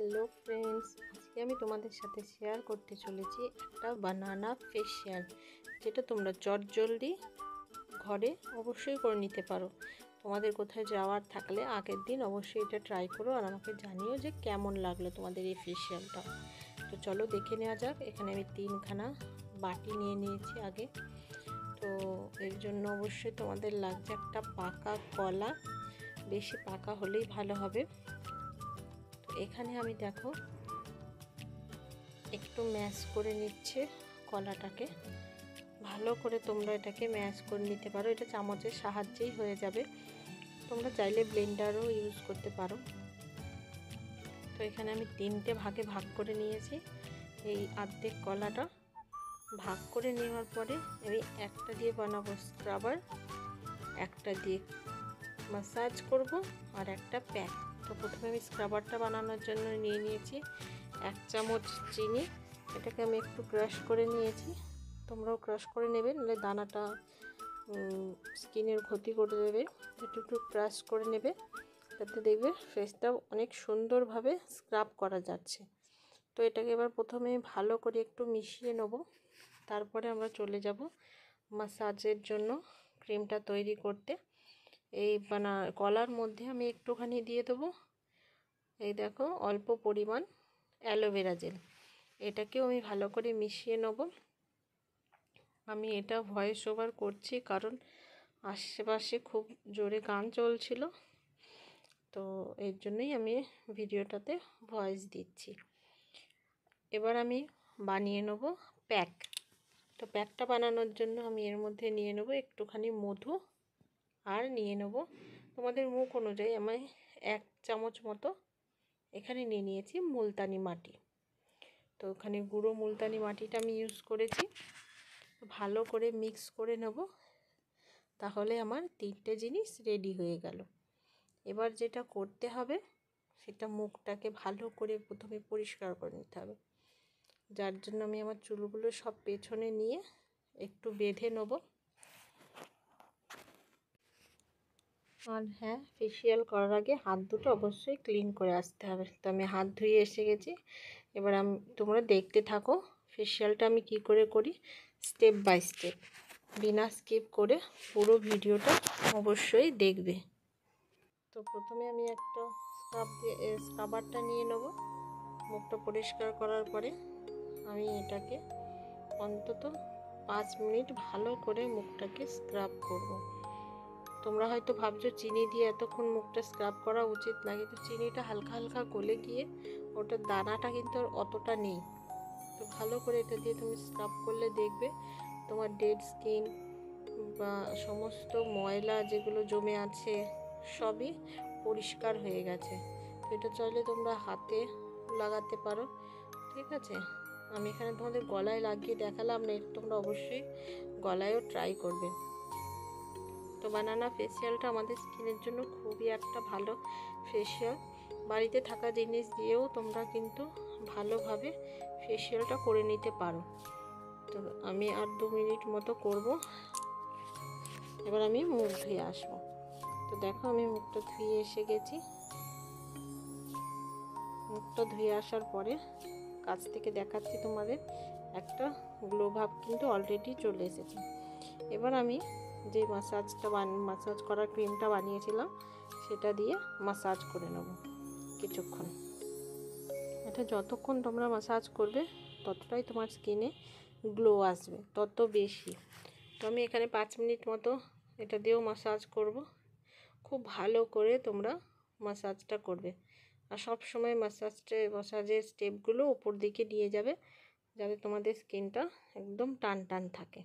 Hello friends, আজকে আমি তোমাদের সাথে শেয়ার করতে চলেছি একটা বানানা ফেশিয়াল, যেটা তোমরা চটজলদি ঘরে অবশ্যই করে নিতে পারো। তোমাদের কোথায় যাওয়ার থাকলে আগের দিন অবশ্যই এটা ট্রাই করো আর আমাকে জানিও যে কেমন লাগলো তোমাদের এই ফেশিয়ালটা। তো চলো দেখে নেওয়া যাক। এখানে আমি 3খানা বাটি নিয়ে নিয়েছি আগে। তো এর জন্য অবশ্যই তোমাদের লাগছে একটা পাকা কলা, বেশি পাকা হলেই ভালো হবে। এখানে আমি দেখো একটু ম্যাশ করে নিচ্ছে কলাটাকে, ভালো করে তোমরা এটাকে ম্যাশ করে নিতে পারো। এটা চামচের সাহায্যেই হয়ে যাবে, তোমরা চাইলে ব্লেন্ডারও ইউজ করতে পারো। তো এখানে আমি 3টে ভাগে ভাগ করে নিয়েছি। এই অর্ধেক কলাটা ভাগ করে নেওয়ার পরে আমি একটা দিয়ে বানাবো স্ক্রাবার, একটা দিয়ে ম্যাসাজ করব আর একটা প্যাক। তো প্রথমে আমি স্ক্রাবারটা বানানোর জন্য নিয়ে নিয়েছি 1 চামচ চিনি। এটাকে আমি একটু ক্রাশ করে নিয়েছি, তোমরাও ক্রাশ করে নেবে, নাহলে দানাটা স্কিনের ক্ষতি করে দেবে। একটু ক্রাশ করে নেবে, তাতে দেখবে ফেসটা অনেক সুন্দরভাবে স্ক্রাব করা যাচ্ছে। তো এটাকে এবার প্রথমে ভালো করে একটু মিশিয়ে নেব, তারপরে আমরা চলে যাব ম্যাসাজের জন্য ক্রিমটা তৈরি করতে। এই কলার মধ্যে আমি একটুখানি দিয়ে দেবো, এই দেখো অল্প পরিমাণ অ্যালোভেরা জেল। এটাকেও আমি ভালো করে মিশিয়ে নেব। আমি এটা ভয়েস ওভার করছি কারণ আশেপাশে খুব জোরে গান চলছিল, তো এর জন্যই আমি ভিডিওটাতে ভয়েস দিচ্ছি। এবার আমি বানিয়ে নেব প্যাক। তো প্যাকটা বানানোর জন্য আমি এর মধ্যে নিয়ে নেব একটুখানি মধু, আর নিয়ে নেব তোমাদের মুখ অনুযায়ী আমি 1 চামচ মতো এখানে নিয়ে নিয়েছি মুলতানি মাটি। তো ওখানে গুঁড়ো মুলতানি মাটিটা আমি ইউজ করেছি। ভালো করে মিক্স করে নেব, তাহলে আমার 3টে জিনিস রেডি হয়ে গেল। এবার যেটা করতে হবে সেটা মুখটাকে ভালো করে প্রথমে পরিষ্কার করে নিতে হবে, যার জন্য আমি আমার চুলগুলো সব পেছনে নিয়ে একটু বেঁধে নেব। আর হ্যাঁ, ফেশিয়াল করার আগে হাত দুটো অবশ্যই ক্লিন করে আসতে হবে। তো আমি হাত ধুয়ে এসে গেছি। এবার তোমরা দেখতে থাকো ফেশিয়ালটা আমি কি করে করি, স্টেপ বাই স্টেপ, বিনা স্কিপ করে পুরো ভিডিওটা অবশ্যই দেখবে। তো প্রথমে আমি একটা স্ক্রাবারটা নিয়ে নেব। মুখটা পরিষ্কার করার পরে আমি এটাকে অন্তত 5 মিনিট ভালো করে মুখটাকে স্ক্রাব করব। তোমরা হয়তো ভাবছো চিনি দিয়ে এতক্ষণ মুখটা স্ক্রাব করা উচিত না, কিন্তু চিনিটা হালকা হালকা গলে গিয়ে ওটার দানাটা কিন্তু অতটা নেই। তো ভালো করে এটা দিয়ে তুমি স্ক্রাব করলে দেখবে তোমার ডেড স্কিন বা সমস্ত ময়লা যেগুলো জমে আছে সবই পরিষ্কার হয়ে গেছে। তো এটা চাইলে তোমরা হাতে লাগাতে পারো, ঠিক আছে। আমি এখানে তোমাদের গলায় লাগিয়ে দেখালাম না, তোমরা অবশ্যই গলায়ও ট্রাই করবে। তো বানানা ফেশিয়ালটা আমাদের স্কিনের জন্য খুবই একটা ভালো ফেশিয়াল। বাড়িতে থাকা জিনিস দিয়েও তোমরা কিন্তু ভালোভাবে ফেশিয়ালটা করে নিতে পারো। তো আমি আর 2 মিনিট মতো করব। এবার আমি মুখ ধুয়ে আসবো। তো দেখো আমি মুখটা ধুয়ে এসে গেছি। মুখটা ধুয়ে আসার পরে কাছ থেকে দেখাচ্ছি তোমাদের, একটা গ্লো ভাব কিন্তু অলরেডি চলে এসেছে। এবার আমি যে মাসাজ করার ক্রিমটা বানিয়েছিলাম সেটা দিয়ে মাসাজ করে নেব কিছুক্ষণ। এটা যতক্ষণ তোমরা মাসাজ করবে ততটাই তোমার স্কিনে গ্লো আসবে, তত বেশি। তো আমি এখানে 5 মিনিট মতো এটা দিয়েও মাসাজ করব। খুব ভালো করে তোমরা মাসাজটা করবে, আর সব সময় মাসাজের স্টেপগুলো উপর দিকে নিয়ে যাবে, যাতে তোমাদের স্কিনটা একদম টান টান থাকে।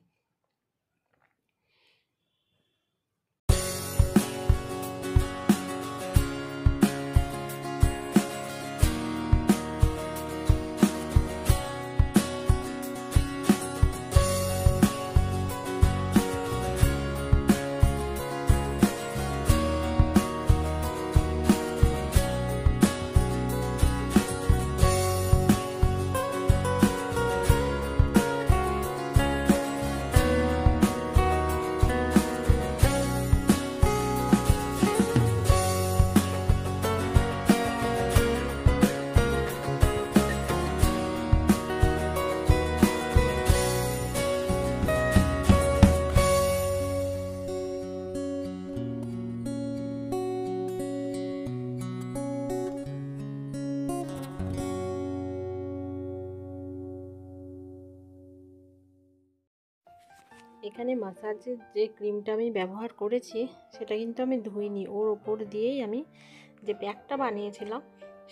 এখানে মাসাজের যে ক্রিমটা আমি ব্যবহার করেছি সেটা কিন্তু আমি ধুইনি, ওর ওপর দিয়েই আমি যে প্যাকটা বানিয়েছিলাম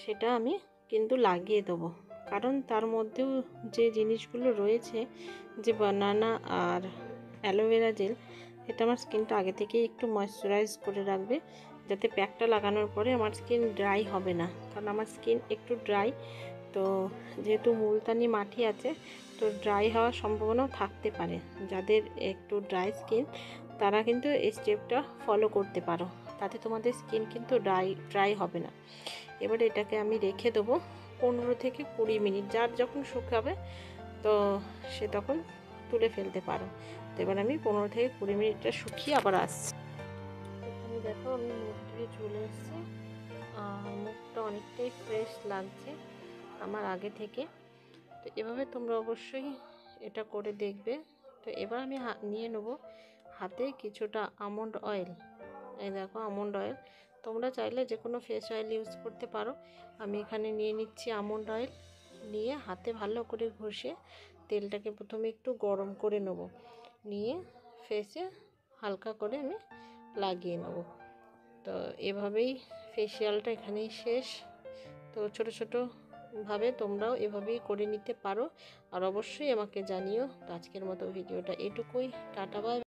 সেটা আমি কিন্তু লাগিয়ে দেবো। কারণ তার মধ্যেও যে জিনিসগুলো রয়েছে, যে বানানা আর অ্যালোভেরা জেল, এটা আমার স্কিনটা আগে থেকেই একটু ময়শ্চারাইজ করে রাখবে, যাতে প্যাকটা লাগানোর পরে আমার স্কিন ড্রাই হবে না। কারণ আমার স্কিন একটু ড্রাই, তো যেহেতু মুলতানি মাটি আছে, তো ড্রাই হওয়ার সম্ভাবনাও থাকতে পারে। যাদের একটু ড্রাই স্কিন তারা কিন্তু এই স্টেপটা ফলো করতে পারো, তাতে তোমাদের স্কিন কিন্তু ড্রাই হবে না। এবার এটাকে আমি রেখে দেবো 15 থেকে 20 মিনিট, যার যখন শুকাবে তো সে তখন তুলে ফেলতে পারো। তো এবার আমি 15 থেকে 20 মিনিটটা শুকিয়ে আবার আসছি। এখানে দেখো আমি মুখ ধুয়ে চলে এসেছি, আর মুখটা অনেকটাই ফ্রেশ লাগছে আমার আগে থেকে। তো এভাবে তোমরা অবশ্যই এটা করে দেখবে। তো এবার আমি নিয়ে নেব হাতে কিছুটা আমন্ড অয়েল। এই দেখো আমন্ড অয়েল, তোমরা চাইলে যে কোনো ফেস অয়েল ইউজ করতে পারো। আমি এখানে নিয়ে নিচ্ছি আমন্ড অয়েল, নিয়ে হাতে ভালো করে ঘষে তেলটাকে প্রথমে একটু গরম করে নেব, নিয়ে ফেসে হালকা করে আমি লাগিয়ে নেব। তো এভাবেই ফেসিয়ালটা এখানেই শেষ। তো ছোটো ছোটোভাবে তোমরাও এভাবেই করে নিতে পারো, আর অবশ্যই আমাকে জানিও। তো আজকের মতো ভিডিওটা এটুকুই, টাটা বাই।